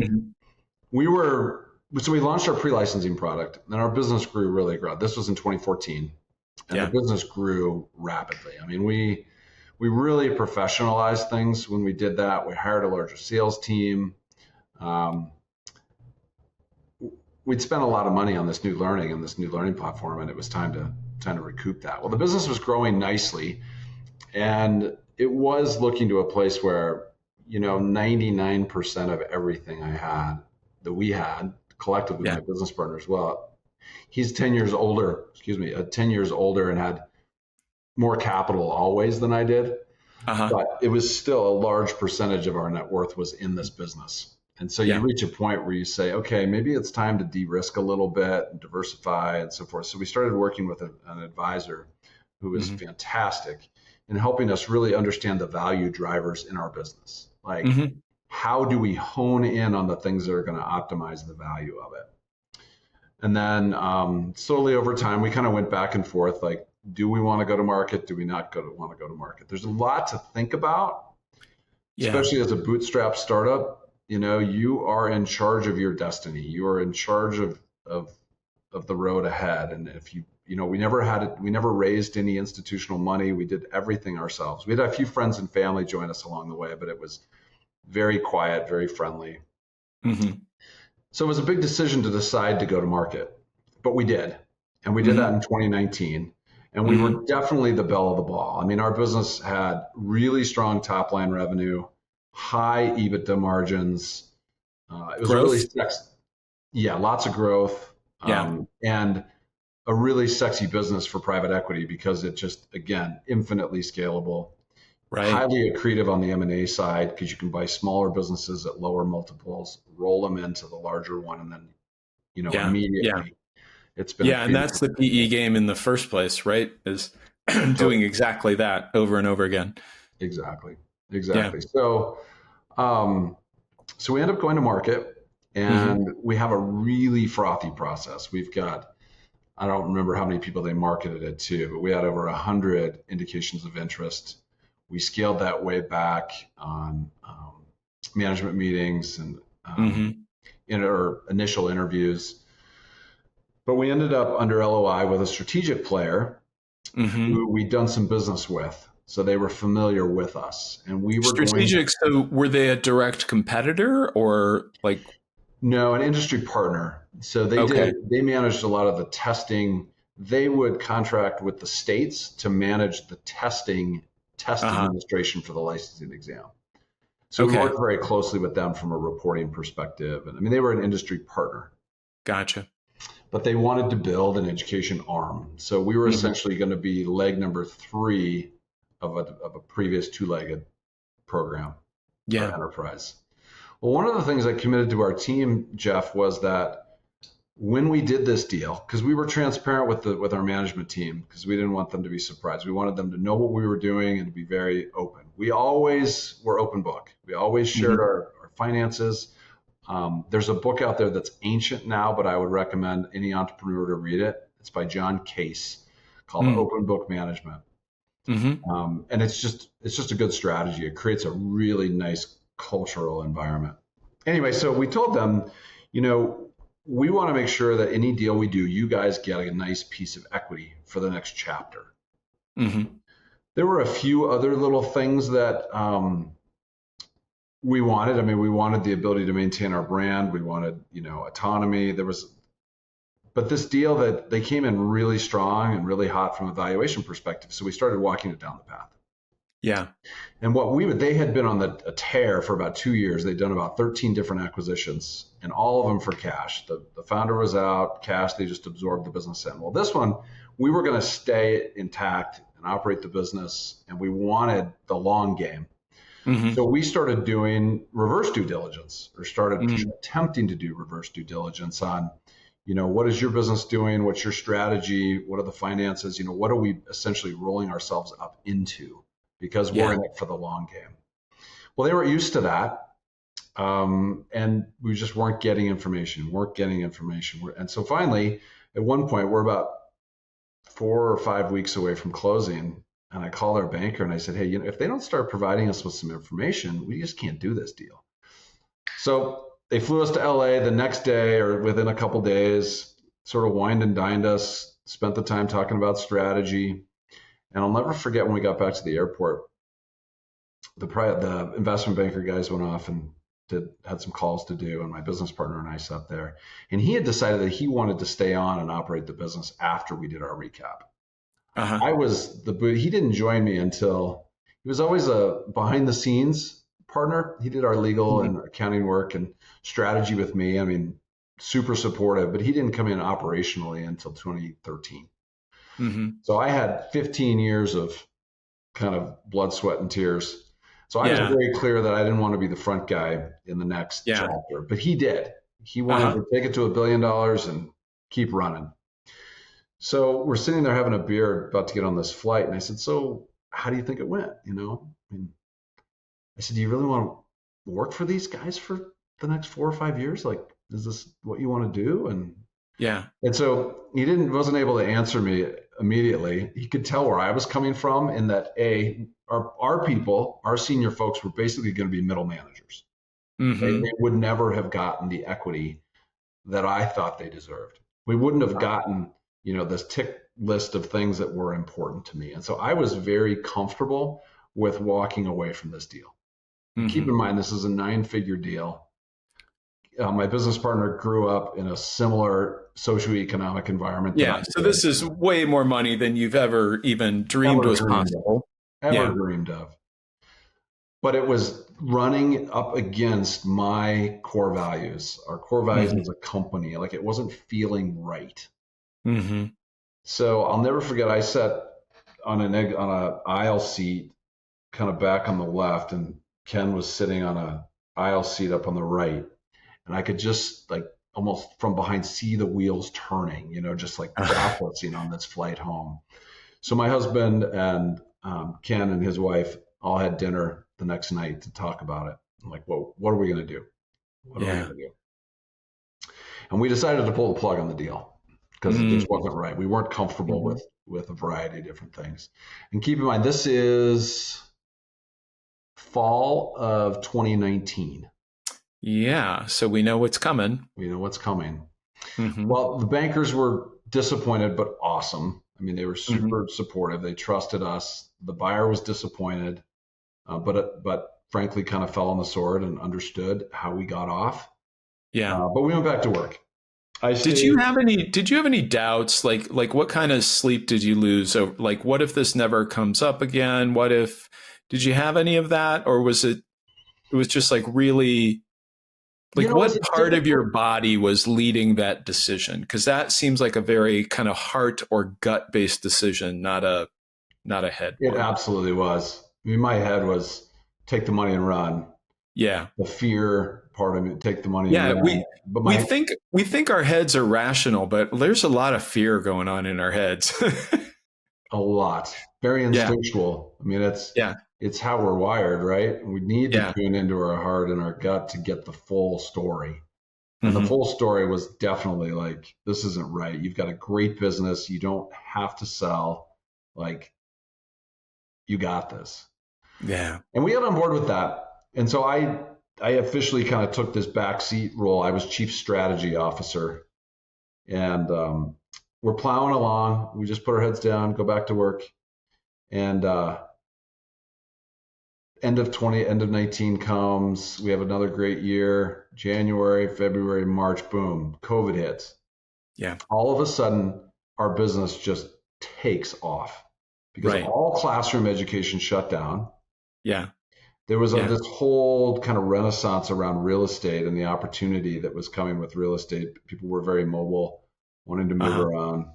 we launched our pre-licensing product, and our business grew really great. This was in 2014, and the business grew rapidly. I mean, we really professionalized things when we did that. We hired a larger sales team. We'd spent a lot of money on this new learning platform, and it was time to recoup that. Well, the business was growing nicely, and it was looking to a place where, 99% of everything we had collectively with my business partners. Well, he's 10 years older, 10 years older, and had more capital always than I did. But it was still a large percentage of our net worth was in this business. And so you reach a point where you say, okay, maybe it's time to de-risk a little bit and diversify and so forth. So we started working with an advisor who was fantastic in helping us really understand the value drivers in our business. Like, how do we hone in on the things that are going to optimize the value of it? And then slowly over time, we kind of went back and forth, like, do we want to go to market? Do we not want to go to market? There's a lot to think about, especially as a bootstrap startup. You are in charge of your destiny. You are in charge of the road ahead. And if we never raised any institutional money. We did everything ourselves. We had a few friends and family join us along the way, but it was very quiet, very friendly. So it was a big decision to decide to go to market, but we did. And we did that in 2019. And we were definitely the belle of the ball. I mean, our business had really strong top line revenue, high EBITDA margins. It was really sexy. Yeah, lots of growth. And a really sexy business for private equity because it just, again, infinitely scalable. Right. highly accretive on the M&A side because you can buy smaller businesses at lower multiples, roll them into the larger one, and then, Yeah. Yeah. immediately it's been Yeah. And accretive. that's the PE game in the first place, right? Is doing exactly that over and over again. Exactly. Yeah. Exactly. So we end up going to market, and we have a really frothy process. We've got, I don't remember how many people they marketed it to, but we had over 100 indications of interest. We scaled that way back on management meetings and initial interviews. But we ended up under LOI with a strategic player who we'd done some business with. So they were familiar with us, and we were Strategic. So were they a direct competitor or like? No, an industry partner. So they managed a lot of the testing. They would contract with the states to manage the testing administration for the licensing exam. So we worked very closely with them from a reporting perspective. And I mean, they were an industry partner. Gotcha. But they wanted to build an education arm. So we were essentially going to be leg number 3 of a previous 2-legged program or enterprise. Well, one of the things I committed to our team, Jeff, was that when we did this deal, because we were transparent with our management team, because we didn't want them to be surprised. We wanted them to know what we were doing and to be very open. We always were open book. We always shared our finances. There's a book out there that's ancient now, but I would recommend any entrepreneur to read it. It's by John Case, called Open Book Management. And it's just a good strategy. It creates a really nice cultural environment. Anyway, so we told them, we want to make sure that any deal we do, you guys get a nice piece of equity for the next chapter. There were a few other little things that we wanted. I mean, we wanted the ability to maintain our brand. We wanted, autonomy. But this deal, that they came in really strong and really hot from a valuation perspective. So we started walking it down the path. Yeah. And they had been on a tear for about 2 years. They'd done about 13 different acquisitions, and all of them for cash. The founder was out, cash, they just absorbed the business in. Well, this one, we were going to stay intact and operate the business, and we wanted the long game. So we started doing reverse due diligence, or started attempting to do reverse due diligence on, what is your business doing? What's your strategy? What are the finances? What are we essentially rolling ourselves up into? Because we're in it for the long game. Well, they were used to that. And we just weren't getting information. And so finally, at one point, we're about 4 or 5 weeks away from closing. And I called our banker and I said, hey, if they don't start providing us with some information, we just can't do this deal. So they flew us to LA the next day, or within a couple days, sort of wined and dined us, spent the time talking about strategy. And I'll never forget when we got back to the airport, the investment banker guys went off and had some calls to do, and my business partner and I sat there. And he had decided that he wanted to stay on and operate the business after we did our recap. I was he didn't join me until, he was always a behind the scenes partner. He did our legal and accounting work and strategy with me. I mean, super supportive, but he didn't come in operationally until 2013. So I had 15 years of kind of blood, sweat, and tears. So I was very clear that I didn't want to be the front guy in the next chapter, but he did. He wanted to take it to $1 billion and keep running. So we're sitting there having a beer, about to get on this flight. And I said, so how do you think it went? I said, do you really want to work for these guys for the next 4 or 5 years? Like, is this what you want to do? And so he wasn't able to answer me immediately. He could tell where I was coming from, in that our people, our senior folks, were basically going to be middle managers. They would never have gotten the equity that I thought they deserved. We wouldn't have gotten, this tick list of things that were important to me. And so I was very comfortable with walking away from this deal. Keep in mind, this is a 9-figure deal. My business partner grew up in a similar socioeconomic environment. So this is way more money than you've ever even dreamed was possible. Dreamed of. But it was running up against my core values, our core values as a company. Like, it wasn't feeling right. So I'll never forget, I sat on an aisle seat, kind of back on the left, and Ken was sitting on a aisle seat up on the right, and I could just like almost from behind see the wheels turning, just like breathless, on this flight home. So my husband and Ken and his wife all had dinner the next night to talk about it. I'm like, well, what are we going to do? What are we going to do? And we decided to pull the plug on the deal because it just wasn't right. We weren't comfortable with a variety of different things. And keep in mind, this is fall of 2019. Yeah. So we know what's coming. We know what's coming. Well, the bankers were disappointed, but awesome. I mean, they were super supportive. They trusted us. The buyer was disappointed, but frankly, kind of fell on the sword and understood how we got off. Yeah. But we went back to work. Did you have any doubts? Like what kind of sleep did you lose? So like, what if this never comes up again? Did you have any of that? Or was it was just like really, like what part of your body was leading that decision? Because that seems like a very kind of heart or gut based decision, not a head. It absolutely was. I mean, my head was take the money and run. Yeah. The fear part of it, take the money. Yeah. And run. We think our heads are rational, but there's a lot of fear going on in our heads. A lot. Very instinctual. I mean, it's how we're wired, right? We need to tune into our heart and our gut to get the full story. And the full story was definitely like, this isn't right. You've got a great business. You don't have to sell. Like, you got this. Yeah. And we got on board with that. And so I officially kind of took this backseat role. I was chief strategy officer. And we're plowing along. We just put our heads down, go back to work. And end of 19 comes. We have another great year. January, February, March, boom, COVID hits. Yeah. All of a sudden, our business just takes off because all classroom education shut down. Yeah. There was this whole kind of renaissance around real estate and the opportunity that was coming with real estate. People were very mobile, wanting to move around.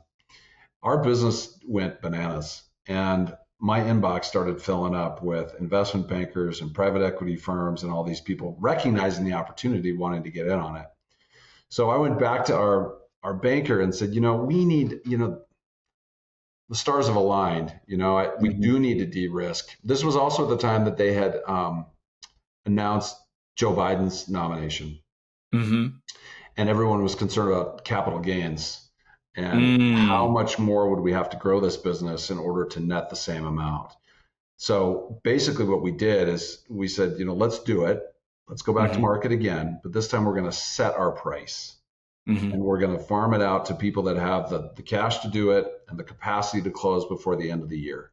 Our business went bananas, and my inbox started filling up with investment bankers and private equity firms and all these people recognizing the opportunity, wanting to get in on it. So I went back to our banker and said, we need, the stars have aligned. We do need to de-risk. This was also at the time that they had announced Joe Biden's nomination. And everyone was concerned about capital gains and how much more would we have to grow this business in order to net the same amount. So basically what we did is we said, let's do it. Let's go back to market again, but this time we're going to set our price. And we're going to farm it out to people that have the cash to do it and the capacity to close before the end of the year.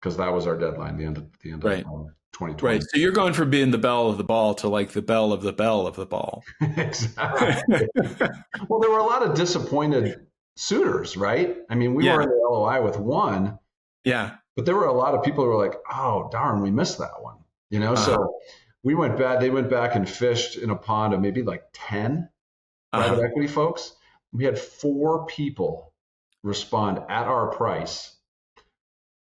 Because that was our deadline, the end of 2020. Right. So you're going from being the belle of the ball to like the belle of the bell of the ball. Exactly. Well, there were a lot of disappointed suitors, right? I mean, we were in the LOI with one. Yeah. But there were a lot of people who were like, oh, darn, we missed that one. So they went back and fished in a pond of maybe like 10 private equity folks. We had 4 people respond at our price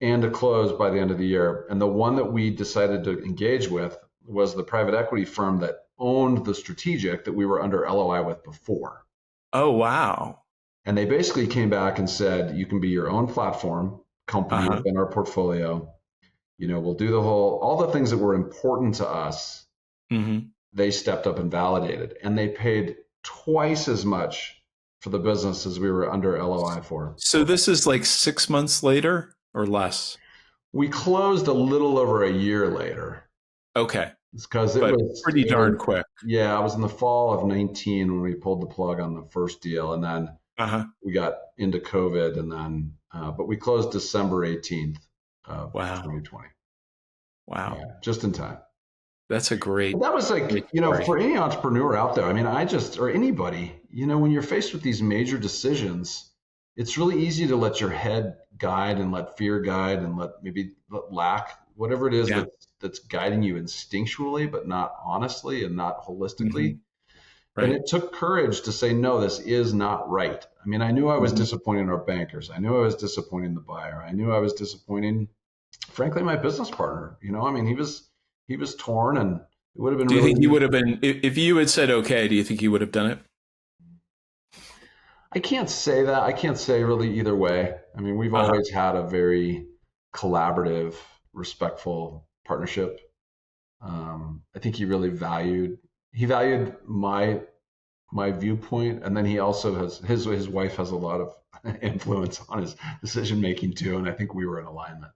and to close by the end of the year. And the one that we decided to engage with was the private equity firm that owned the strategic that we were under LOI with before. Oh, wow. And they basically came back and said, you can be your own platform company within our portfolio. We'll do all the things that were important to us. They stepped up and validated, and they paid twice as much for the business as we were under LOI for. So this is like 6 months later or less? We closed a little over a year later. Okay. It's because it was pretty darn quick. Yeah, it was in the fall of 19 when we pulled the plug on the first deal, and then we got into COVID, and then but we closed December 18th of 2020. Wow. Yeah, just in time. That's a great. That was like, for any entrepreneur out there, I mean, or anybody, when you're faced with these major decisions, it's really easy to let your head guide and let fear guide and let lack, whatever it is that's guiding you instinctually, but not honestly and not holistically. Right. And it took courage to say, no, this is not right. I mean, I knew I was disappointing our bankers. I knew I was disappointing the buyer. I knew I was disappointing frankly, my business partner. I mean, he was torn, and it would have been Do you really. think he would have been, if you had said okay, do you think he would have done it? I can't say that. I can't say really either way. I mean, we've Uh-huh. always had a very collaborative, respectful partnership. I think he valued my viewpoint, and then he also has his wife has a lot of influence on his decision making too, and I think we were in alignment.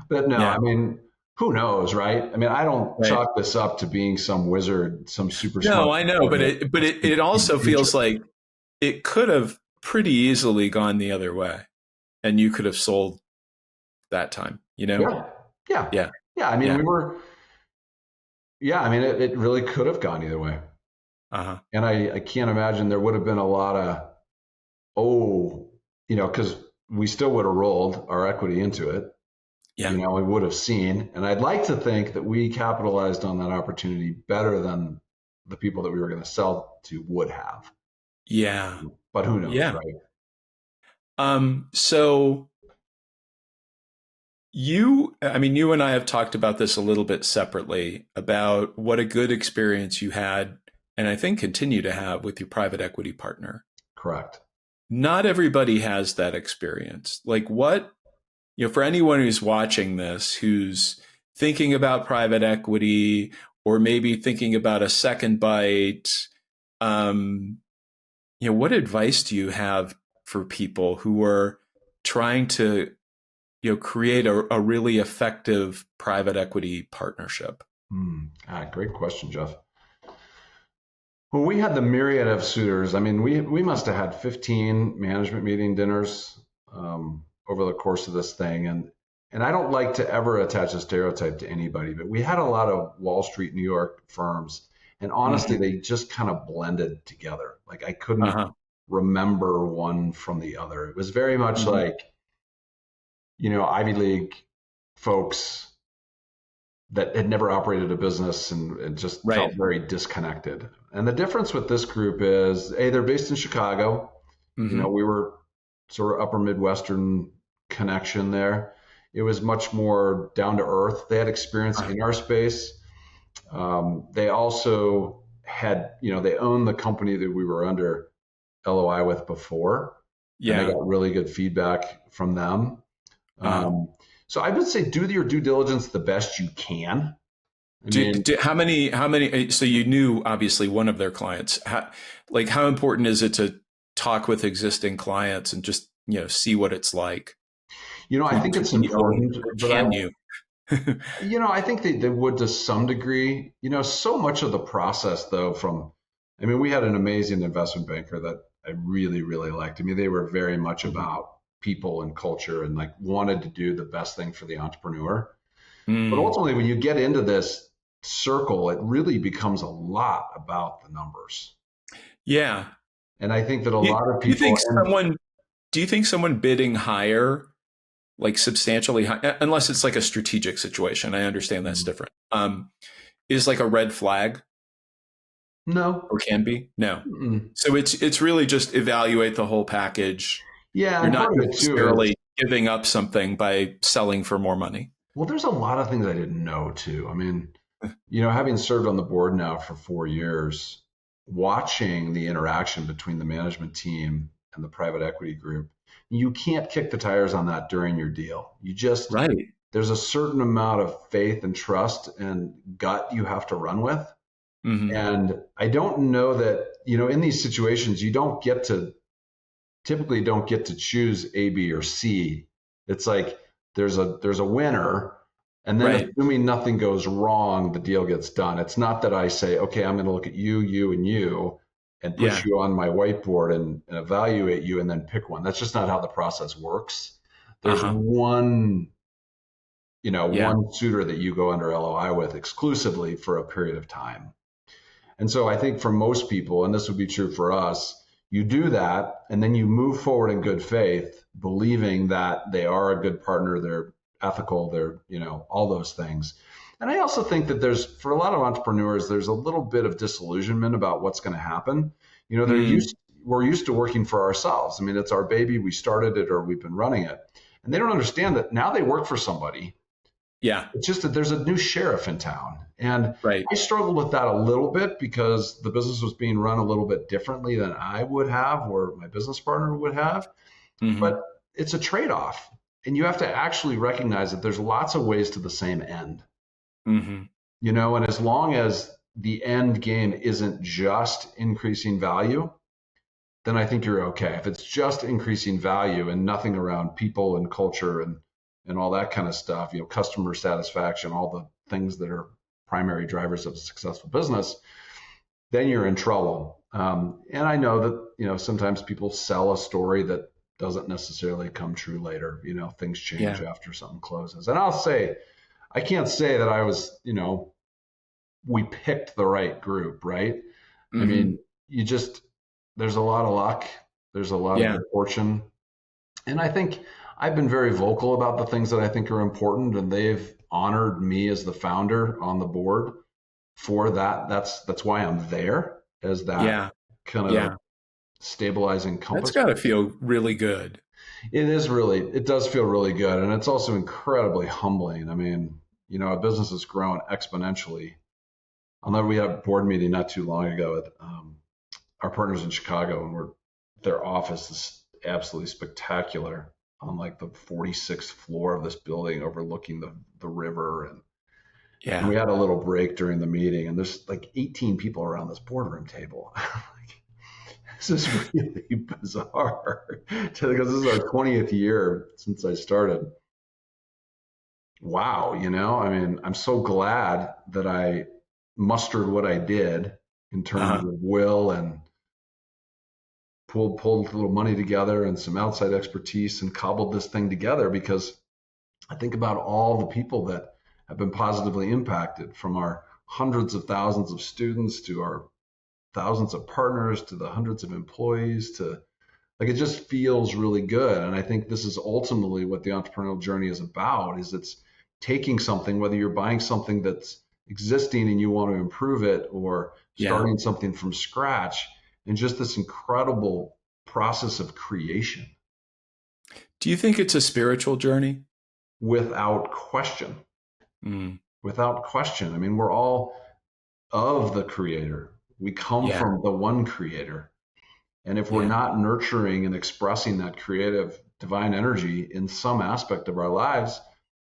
But no, Yeah. I mean, who knows, right? I mean, I don't Right. chalk this up to being some wizard, some super No, smart I know, guy but that it sees also the future. feels like it could have pretty easily gone the other way, and you could have sold that time, you know? Yeah, yeah, Yeah. yeah. I mean, Yeah. we were. Yeah, I mean, it really could have gone either way. Uh-huh. And I can't imagine there would have been a lot of, oh, because we still would have rolled our equity into it. Yeah. We would have seen. And I'd like to think that we capitalized on that opportunity better than the people that we were going to sell to would have. Yeah. But who knows, Yeah. right? So I mean, you and I have talked about this a little bit separately about what a good experience you had, and I think continue to have with your private equity partner. Correct. Not everybody has that experience. Like what, for anyone who's watching this, who's thinking about private equity or maybe thinking about a second bite, um, what advice do you have for people who are trying to create a really effective private equity partnership? Great question, Jeff. When we had the myriad of suitors, I mean, we must have had 15 management meeting dinners over the course of this thing, and I don't like to ever attach a stereotype to anybody, but we had a lot of Wall Street, New York firms, and honestly, Mm-hmm. they just kind of blended together. Like I couldn't Uh-huh. remember one from the other. It was very much Mm-hmm. like Ivy League folks that had never operated a business and just Right. felt very disconnected. And the difference with this group is, A, they're based in Chicago. Mm-hmm. We were sort of upper Midwestern connection there. It was much more down to earth. They had experience Uh, in our space. They also had, they owned the company that we were under LOI with before, and they yeah. got really good feedback from them. Uh, Um, so I would say do your due diligence the best you can. I do, mean, do, how many, so you knew obviously one of their clients. How important is it to talk with existing clients and just, see what it's like? I think it's Can you own, important, or but can you? I think they would to some degree. So much of the process, though, I mean, we had an amazing investment banker that I really, really liked. I mean, they were very much about people and culture and like wanted to do the best thing for the entrepreneur. But Mm, ultimately, when you get into this circle, it really becomes a lot about the numbers. yeah. And I think that a Do you, lot of do you people, think and someone, do you think someone bidding higher, like substantially high, unless it's like a strategic situation, I understand that's different, is like a red flag, no, or can be? No. mm-mm. So it's really just evaluate the whole package. Yeah, You're and not part of it too is, necessarily giving up something by selling for more money. well, there's a lot of things I didn't know too. I mean, having served on the board now for 4 years, watching the interaction between the management team and the private equity group, you can't kick the tires on that during your deal. Right. There's a certain amount of faith and trust and gut you have to run with. Hmm. And I don't know that, in these situations, typically don't get to choose A, B, or C. It's like there's a winner, and then Right. assuming nothing goes wrong, the deal gets done. It's not that I say, okay, I'm going to look at you, you, and you, and put Yeah. you on my whiteboard and evaluate you, and then pick one. That's just not how the process works. There's Uh-huh. Yeah. one suitor that you go under LOI with exclusively for a period of time. And so I think for most people, and this would be true for us, you do that and then you move forward in good faith, believing that they are a good partner, they're ethical, they're, all those things. And I also think that for a lot of entrepreneurs, there's a little bit of disillusionment about what's going to happen. Mm, We're used to working for ourselves. I mean, it's our baby, we started it or we've been running it. And they don't understand that now they work for somebody Yeah. It's just that there's a new sheriff in town. And Right. I struggled with that a little bit because the business was being run a little bit differently than I would have or my business partner would have. Mm-hmm. But it's a trade-off. And you have to actually recognize that there's lots of ways to the same end. Mm-hmm. And as long as the end game isn't just increasing value, then I think you're okay. If it's just increasing value and nothing around people and culture and all that kind of stuff, customer satisfaction, all the things that are primary drivers of a successful business, then you're in trouble. And I know that, sometimes people sell a story that doesn't necessarily come true later. Things change after something closes. And I'll say, I can't say that I was, we picked the right group, right? Mm-hmm. I mean, there's a lot of luck. There's a lot of good fortune. And I think I've been very vocal about the things that I think are important, and they've honored me as the founder on the board for that. That's why I'm there, as that kind of stabilizing compass. That's got to feel really good. It does feel really good. And it's also incredibly humbling. I mean, a business has grown exponentially. We had a board meeting not too long ago with our partners in Chicago, and their office is absolutely spectacular on like the 46th floor of this building overlooking the river. And we had a little break during the meeting, and there's like 18 people around this boardroom table. This is really bizarre because this is our 20th year since I started. Wow. I mean, I'm so glad that I mustered what I did in terms of will and pulled a little money together and some outside expertise and cobbled this thing together, because I think about all the people that have been positively impacted, from our hundreds of thousands of students to our thousands of partners to the hundreds of employees, to it just feels really good. And I think this is ultimately what the entrepreneurial journey is about, is it's taking something, whether you're buying something that's existing and you want to improve it, or starting something from scratch, and just this incredible process of creation. Do you think it's a spiritual journey? Without question. Without question. I mean, we're all of the creator. We come from the one creator. And if we're not nurturing and expressing that creative divine energy in some aspect of our lives,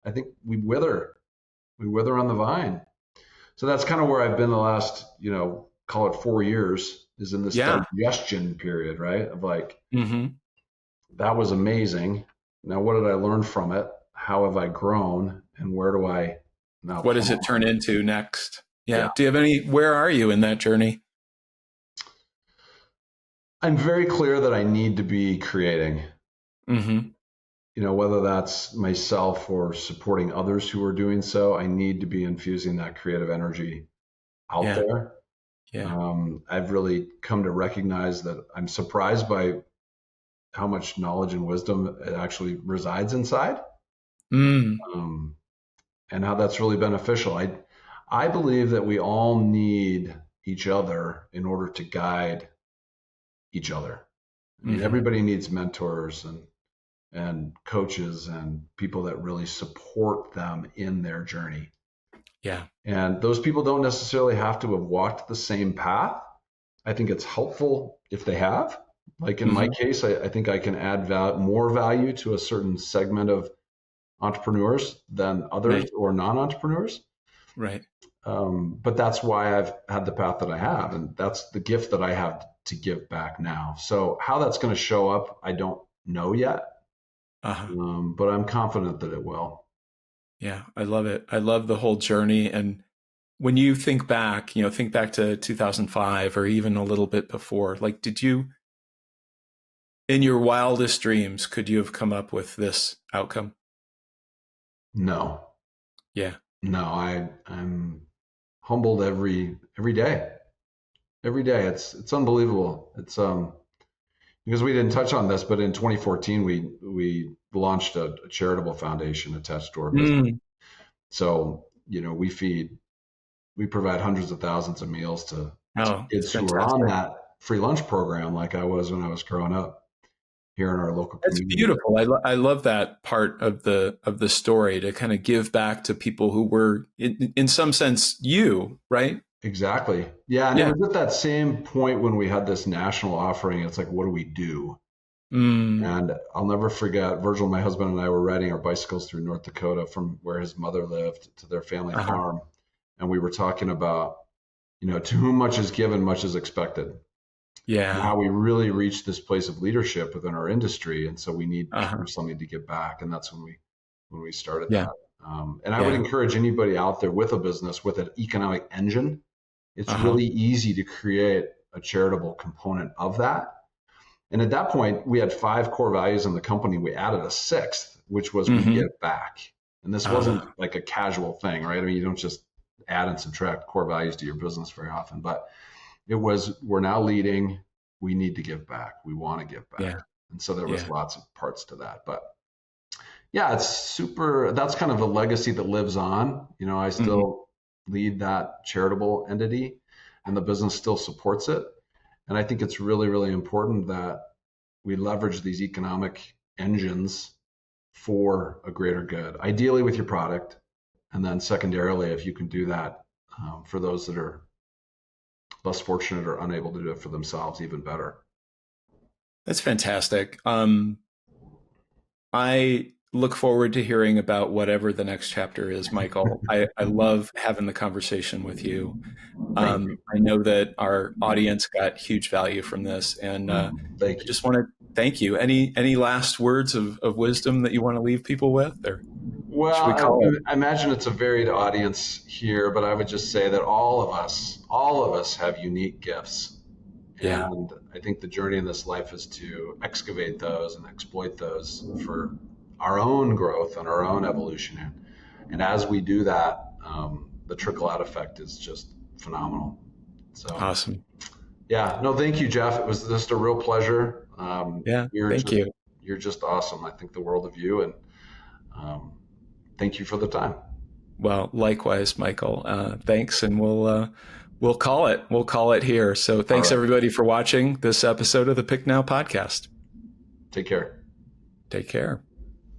I think we wither. We wither on the vine. So that's kind of where I've been the last, call it 4 years, is in this digestion period, right? Of that was amazing. Now, what did I learn from it? How have I grown? And where do I now? What does it turn into next? Yeah. Do you have where are you in that journey? I'm very clear that I need to be creating. Whether that's myself or supporting others who are doing so, I need to be infusing that creative energy out there. I've really come to recognize that I'm surprised by how much knowledge and wisdom it actually resides inside, and how that's really beneficial. I believe that we all need each other in order to guide each other. I mean, everybody needs mentors and coaches and people that really support them in their journey. And those people don't necessarily have to have walked the same path. I think it's helpful if they have. Like in my case, I think I can add more value to a certain segment of entrepreneurs than others or non-entrepreneurs. Right. But that's why I've had the path that I have. And that's the gift that I have to give back now. So how that's going to show up, I don't know yet. But I'm confident that it will. Yeah, I love it. I love the whole journey. And when you think back to 2005 or even a little bit before, like, did you, in your wildest dreams, could you have come up with this outcome? No. Yeah. No, I'm humbled every day. Every day. It's unbelievable. It's because we didn't touch on this, but in 2014 we launched a charitable foundation attached to our business. So, we provide hundreds of thousands of meals to kids who are on that free lunch program, like I was when I was growing up here in our local That's community. beautiful. I love that part of the story, to kind of give back to people who were in some sense you, right? Exactly. Yeah. And it Yeah. was at that same point when we had this national offering. It's like, what do we do? Mm. And I'll never forget, Virgil, my husband, and I were riding our bicycles through North Dakota from where his mother lived to their family Uh-huh. farm. And we were talking about, to whom much is given, much is expected. And Yeah. how we really reached this place of leadership within our industry. And so we need Uh-huh. something to give back. And that's when we started Yeah. that. And I would Yeah. encourage anybody out there with a business, with an economic engine, it's Uh-huh. really easy to create a charitable component of that. And at that point, we had 5 core values in the company. We added a 6th, which was we give back. And this wasn't like a casual thing, right? I mean, you don't just add and subtract core values to your business very often, but it was, we're now leading, we need to give back. We want to give back. Yeah. And so there was Yeah. lots of parts to that. But yeah, it's super, that's kind of a legacy that lives on. I still lead that charitable entity, and the business still supports it. And I think it's really, really important that we leverage these economic engines for a greater good, ideally with your product. And then secondarily, if you can do that for those that are less fortunate or unable to do it for themselves, even better. That's fantastic. I look forward to hearing about whatever the next chapter is, Michael. I love having the conversation with you. Thank you. I know that our audience got huge value from this, and I Thank you. just want to thank you. Any last words of wisdom that you want to leave people with, or should we call it? I imagine it's a varied audience here, but I would just say that all of us have unique gifts. Yeah. And I think the journey in this life is to excavate those and exploit those for our own growth and our own evolution. And as we do that, the trickle out effect is just phenomenal. So Awesome. yeah, no, thank you, Jeff. It was just a real pleasure. Yeah. Thank you. You're just awesome. I think the world of you, and thank you for the time. Well, likewise, Michael. Thanks, and we'll call it. We'll call it here. So thanks everybody for watching this episode of the Pick Now podcast. Take care. Take care.